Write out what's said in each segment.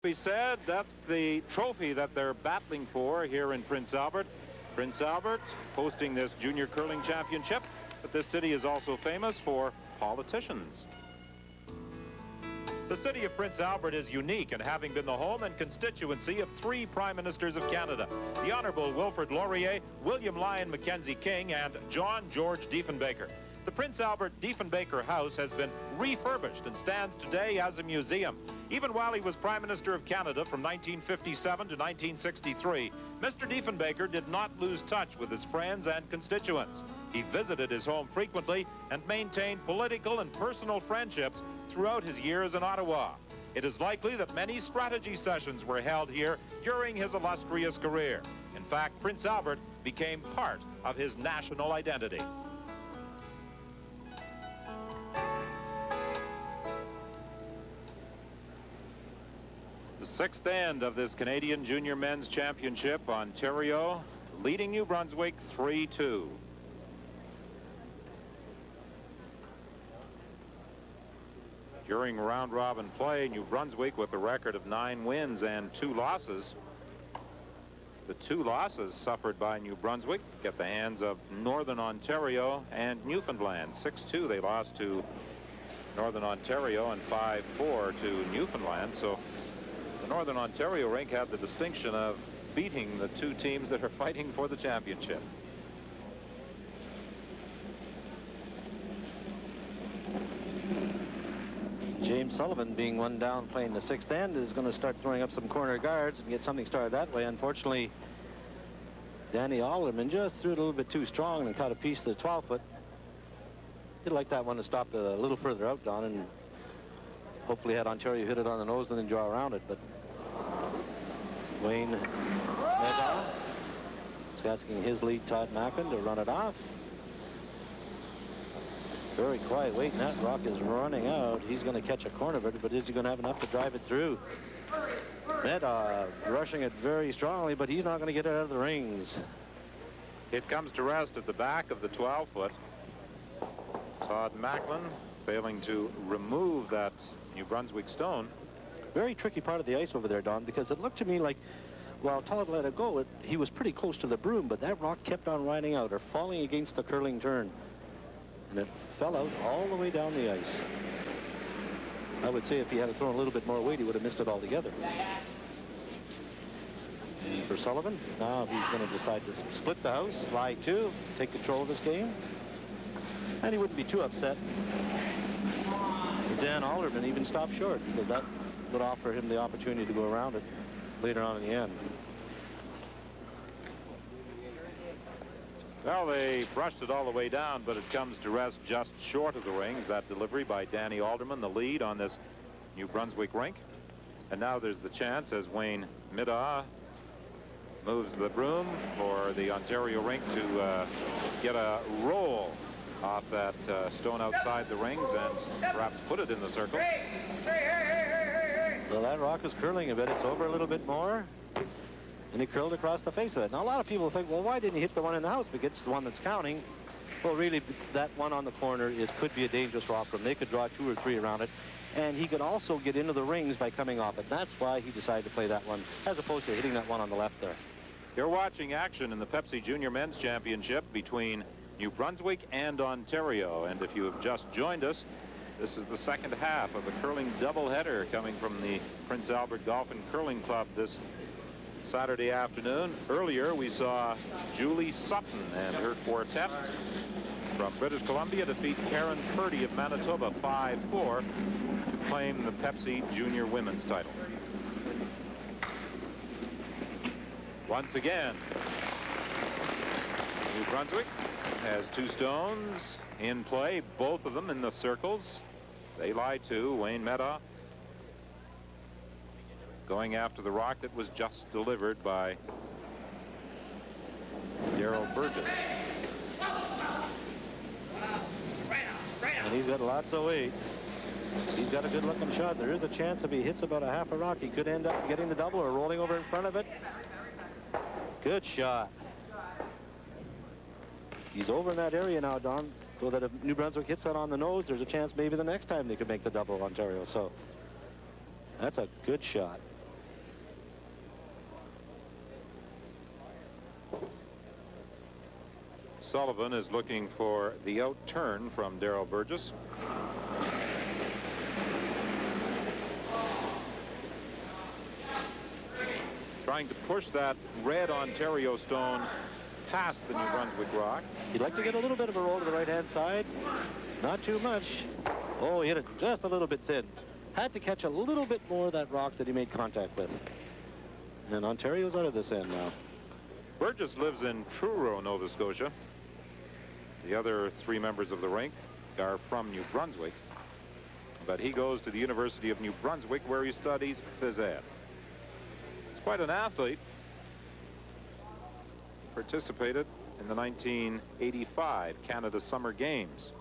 We said that's the trophy that they're battling for here in Prince Albert. Prince Albert hosting this junior curling championship, but this city is also famous for politicians. The city of Prince Albert is unique in having been the home and constituency of 3 Prime Ministers of Canada, the Honourable Wilfrid Laurier, William Lyon Mackenzie King, and John George Diefenbaker. The Prince Albert Diefenbaker House has been refurbished and stands today as a museum. Even while he was Prime Minister of Canada from 1957 to 1963, Mr. Diefenbaker did not lose touch with his friends and constituents. He visited his home frequently and maintained political and personal friendships throughout his years in Ottawa. It is likely that many strategy sessions were held here during his illustrious career. In fact, Prince Albert became part of his national identity. The 6th end of this Canadian Junior Men's Championship, Ontario leading New Brunswick 3-2. During round-robin play, New Brunswick with a record of 9 wins and 2 losses. The 2 losses suffered by New Brunswick at the hands of Northern Ontario and Newfoundland. 6-2 they lost to Northern Ontario and 5-4 to Newfoundland. So the Northern Ontario rink had the distinction of beating the 2 teams that are fighting for the championship. James Sullivan, being one down playing the 6th end, is going to start throwing up some corner guards and get something started that way. Unfortunately, Danny Alderman just threw it a little bit too strong and caught a piece of the 12-foot. He'd like that one to stop a little further out, Don, and hopefully had Ontario hit it on the nose and then draw around it. But Wayne Medall is asking his lead, Todd Macklin, to run it off. Very quiet waiting. That rock is running out. He's going to catch a corner of it, but is he going to have enough to drive it through? Medall rushing it very strongly, but he's not going to get it out of the rings. It comes to rest at the back of the 12-foot. Todd Macklin failing to remove that New Brunswick stone. Very tricky part of the ice over there, Don, because it looked to me like while Todd let it go, he was pretty close to the broom, but that rock kept on riding out or falling against the curling turn. And it fell out all the way down the ice. I would say if he had thrown a little bit more weight, he would have missed it altogether. And for Sullivan, now he's going to decide to split the house, slide 2, take control of this game. And he wouldn't be too upset. Dan Alderman even stopped short because that would offer him the opportunity to go around it later on in the end. Well, they brushed it all the way down, but it comes to rest just short of the rings. That delivery by Danny Alderman, the lead on this New Brunswick rink. And now there's the chance as Wayne Medall moves the broom for the Ontario rink to get a roll off that stone outside the rings and perhaps put it in the circle. Well, that rock is curling a bit. It's over a little bit more. And he curled across the face of it. Now, a lot of people think, well, why didn't he hit the one in the house? Because it's the one that's counting. Well, really, that one on the corner could be a dangerous rock from. They could draw 2 or 3 around it. And he could also get into the rings by coming off it. That's why he decided to play that one, as opposed to hitting that one on the left there. You're watching action in the Pepsi Junior Men's Championship between New Brunswick and Ontario. And if you have just joined us, this is the second half of a curling doubleheader coming from the Prince Albert Golf and Curling Club this Saturday afternoon. Earlier we saw Julie Sutton and her quartet from British Columbia defeat Karen Purdy of Manitoba 5-4 to claim the Pepsi Junior Women's title. Once again, New Brunswick has 2 stones in play, both of them in the circles. They lie to Wayne Medall going after the rock that was just delivered by Darrell Burgess. And he's got lots of weight. He's got a good looking shot. There is a chance if he hits about a half a rock, he could end up getting the double or rolling over in front of it. Good shot. He's over in that area now, Don, so that if New Brunswick hits that on the nose, there's a chance maybe the next time they could make the double, Ontario. So that's a good shot. Sullivan is looking for the out-turn from Darrell Burgess. Trying to push that red Ontario stone past the New Brunswick rock. He'd like to get a little bit of a roll to the right-hand side. Not too much. Oh, he hit it just a little bit thin. Had to catch a little bit more of that rock that he made contact with. And Ontario's out of this end now. Burgess lives in Truro, Nova Scotia. The other three members of the rink are from New Brunswick. But he goes to the University of New Brunswick, where he studies phys ed. He's quite an athlete. Participated in the 1985 Canada Summer Games.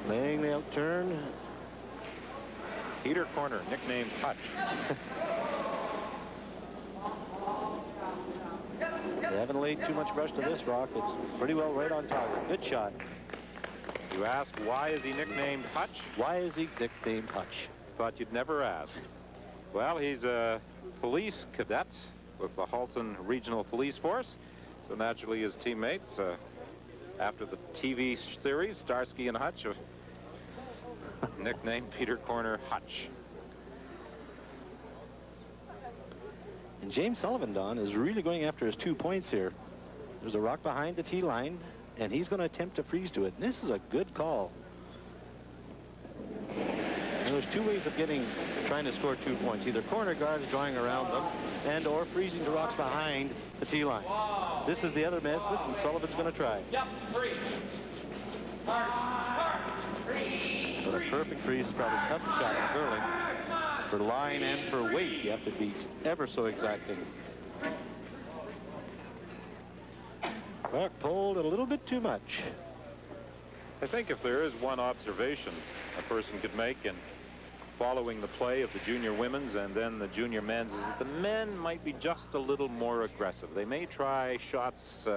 Laying the outturn. Peter Corner, nicknamed Hutch. They haven't laid too much brush to this rock. It's pretty well right on target. Good shot. You ask, why is he nicknamed Hutch? Why is he nicknamed Hutch? Thought you'd never ask. Well, he's a police cadet with the Halton Regional Police Force. So naturally his teammates, after the TV series, Starsky and Hutch, have nicknamed Peter Corner Hutch. And James Sullivan, Don, is really going after his 2 points here. There's a rock behind the tee line, and he's going to attempt to freeze to it. And this is a good call. And there's two ways of trying to score 2 points. Either corner guards drawing around them, and or freezing the rocks behind the tee line. This is the other method, and Sullivan's going to try. Yep, freeze. But a perfect freeze is probably the toughest shot in curling. For line and for weight, you have to be ever so exacting. Rock pulled a little bit too much. I think if there is one observation a person could make in following the play of the junior women's and then the junior men's is that the men might be just a little more aggressive. They may try shots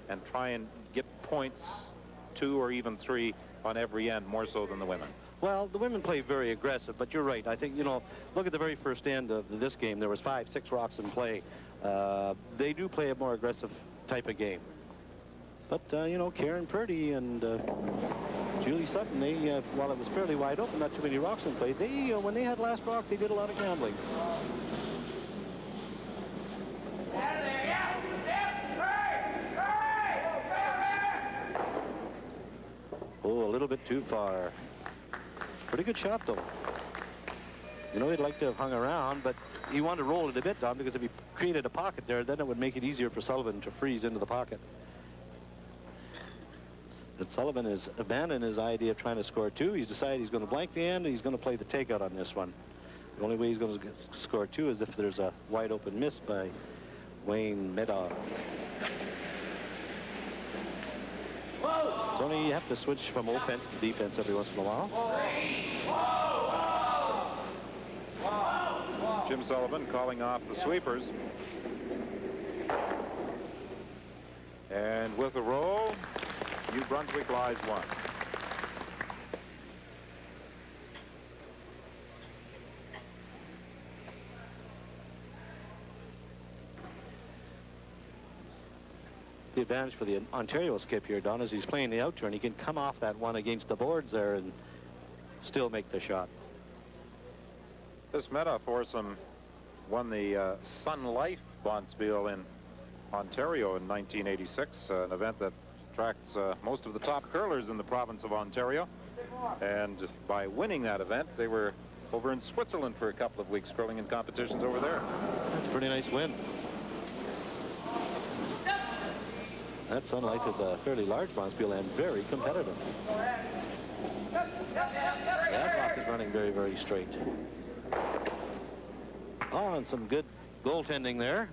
and try and get points, 2 or even 3 on every end, more so than the women. Well, the women play very aggressive, but you're right. I think, you know, look at the very first end of this game. There was 5, 6 rocks in play. They do play a more aggressive type of game. But, you know, Karen Purdy and Julie Sutton, they, while it was fairly wide open, not too many rocks in play, they, when they had last rock, they did a lot of gambling. Oh, a little bit too far. Pretty good shot, though. You know, he'd like to have hung around, but he wanted to roll it a bit, Don, because if he created a pocket there, then it would make it easier for Sullivan to freeze into the pocket. But Sullivan has abandoned his idea of trying to score 2. He's decided he's going to blank the end, and he's going to play the takeout on this one. The only way he's going to score 2 is if there's a wide open miss by Wayne Meadow. It's only you have to switch from offense to defense every once in a while. Jim Sullivan calling off the sweepers. And with a roll, New Brunswick lies 1. The advantage for the Ontario skip here, Don, is he's playing the outturn. He can come off that one against the boards there and still make the shot. This Meta foursome won the Sun Life Bonspiel in Ontario in 1986, an event that attracts most of the top curlers in the province of Ontario. And by winning that event, they were over in Switzerland for a couple of weeks, curling in competitions over there. That's a pretty nice win. That Sun Life is a fairly large bonspiel and very competitive. That rock is running very, very straight. Oh, and some good goaltending there.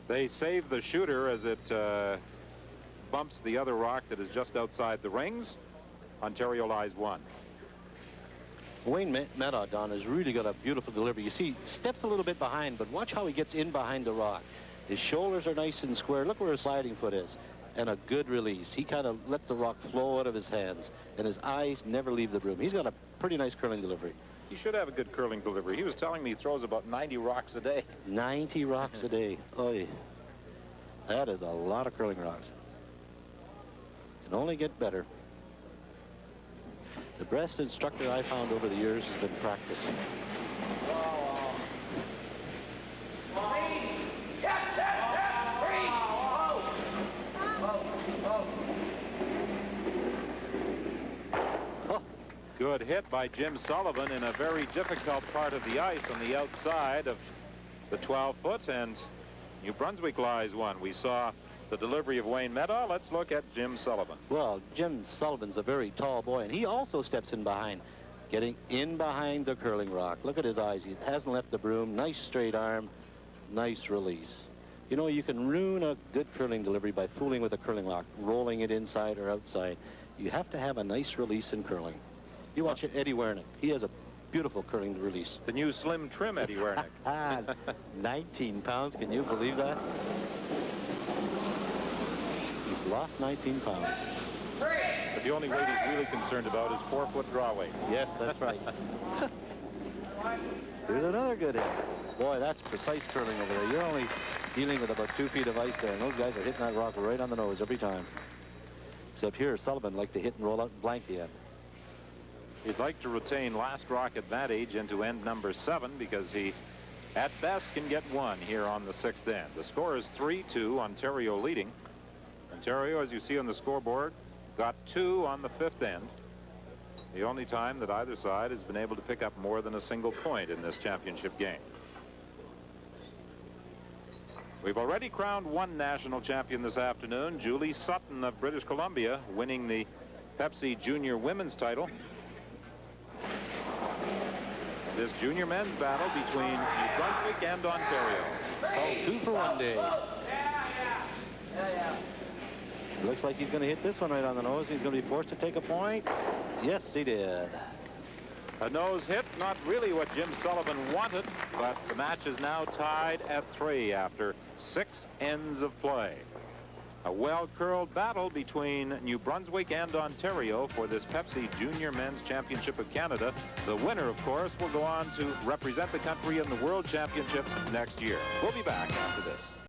They save the shooter as it bumps the other rock that is just outside the rings. Ontario lies 1. Wayne Meadow, Don, has really got a beautiful delivery. You see, steps a little bit behind, but watch how he gets in behind the rock. His shoulders are nice and square. Look where his sliding foot is. and a good release. He kind of lets the rock flow out of his hands, and his eyes never leave the broom. He's got a pretty nice curling delivery. He should have a good curling delivery. He was telling me he throws about 90 rocks a day. 90 rocks a day. Oy. That is a lot of curling rocks. Can only get better. The best instructor I found over the years has been practice. Good hit by Jim Sullivan in a very difficult part of the ice on the outside of the 12-foot, and New Brunswick lies one. We saw the delivery of Wayne Meadow. Let's look at Jim Sullivan. Well, Jim Sullivan's a very tall boy, and he also steps in behind, getting in behind the curling rock. Look at his eyes. He hasn't left the broom. Nice straight arm, nice release. You know, you can ruin a good curling delivery by fooling with a curling rock, rolling it inside or outside. You have to have a nice release in curling. You watch Eddie Wernick. He has a beautiful curling release. The new slim trim Eddie Wernick. 19 pounds. Can you believe that? He's lost 19 pounds. But the only weight he's really concerned about is 4-foot draw weight. Yes, that's right. Here's another good hit. Boy, that's precise curling over there. You're only dealing with about 2 feet of ice there, and those guys are hitting that rock right on the nose every time. Except here, Sullivan liked to hit and roll out and blank the end. He'd like to retain last rock advantage into end number 7 because he, at best, can get 1 here on the 6th end. The score is 3-2, Ontario leading. Ontario, as you see on the scoreboard, got 2 on the 5th end. The only time that either side has been able to pick up more than a single point in this championship game. We've already crowned one national champion this afternoon, Julie Sutton of British Columbia, winning the Pepsi Junior Women's title. This junior men's battle between New Brunswick and Ontario. Oh, 2 for 1 day. Looks like he's going to hit this one right on the nose. He's going to be forced to take a point. Yes, he did. A nose hit, not really what Jim Sullivan wanted, but the match is now tied at 3 after 6 ends of play. A well-curled battle between New Brunswick and Ontario for this Pepsi Junior Men's Championship of Canada. The winner, of course, will go on to represent the country in the World Championships next year. We'll be back after this.